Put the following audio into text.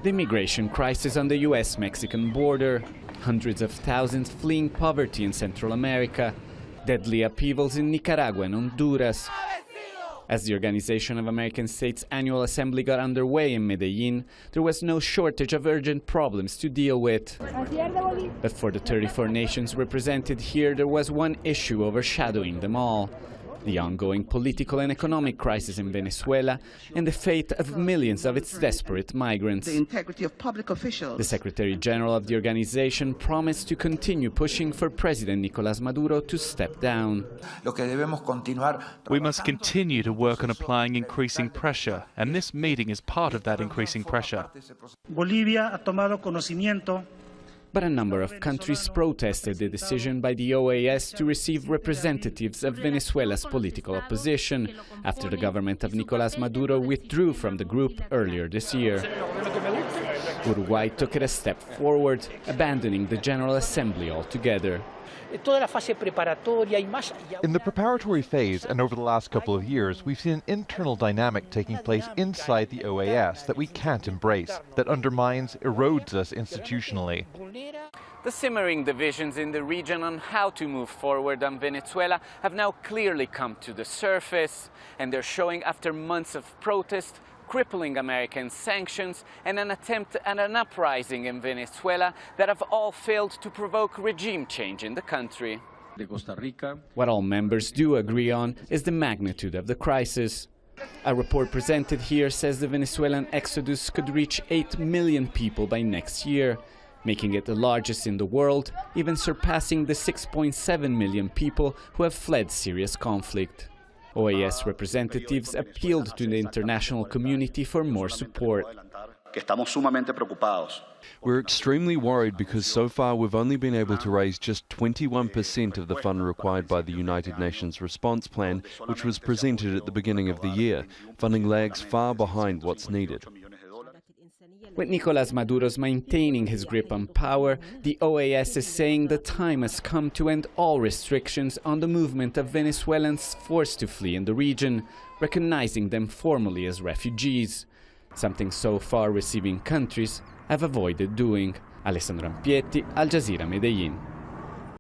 The immigration crisis on the US-Mexican border, hundreds of thousands fleeing poverty in Central America, deadly upheavals in Nicaragua and Honduras. As the Organization of American States annual assembly got underway in Medellin, there was no shortage of urgent problems to deal with. But for the 34 nations represented here, there was one issue overshadowing them all: the ongoing political and economic crisis in Venezuela and the fate of millions of its desperate migrants. The integrity of public officials. The Secretary General of the organization promised to continue pushing for President Nicolás Maduro to step down. We must continue to work on applying increasing pressure, and this meeting is part of that increasing pressure. Bolivia ha tomado conocimiento. But a number of countries protested the decision by the OAS to receive representatives of Venezuela's political opposition after the government of Nicolás Maduro withdrew from the group earlier this year. Uruguay took it a step forward, abandoning the General Assembly altogether. In the preparatory phase and over the last couple of years, we've seen an internal dynamic taking place inside the OAS that we can't embrace, that undermines, erodes us institutionally. The simmering divisions in the region on how to move forward on Venezuela have now clearly come to the surface, and they're showing after months of protest, crippling American sanctions, and an attempt at an uprising in Venezuela that have all failed to provoke regime change in the country. What all members do agree on is the magnitude of the crisis. A report presented here says the Venezuelan exodus could reach 8 million people by next year, making it the largest in the world, even surpassing the 6.7 million people who have fled serious conflict. OAS representatives appealed to the international community for more support. We're extremely worried because so far we've only been able to raise just 21% of the fund required by the United Nations response plan, which was presented at the beginning of the year. Funding lags far behind what's needed. With Nicolás Maduro's maintaining his grip on power, the OAS is saying the time has come to end all restrictions on the movement of Venezuelans forced to flee in the region, recognizing them formally as refugees, something so far receiving countries have avoided doing. Alessandro Rampietti, Al Jazeera, Medellin.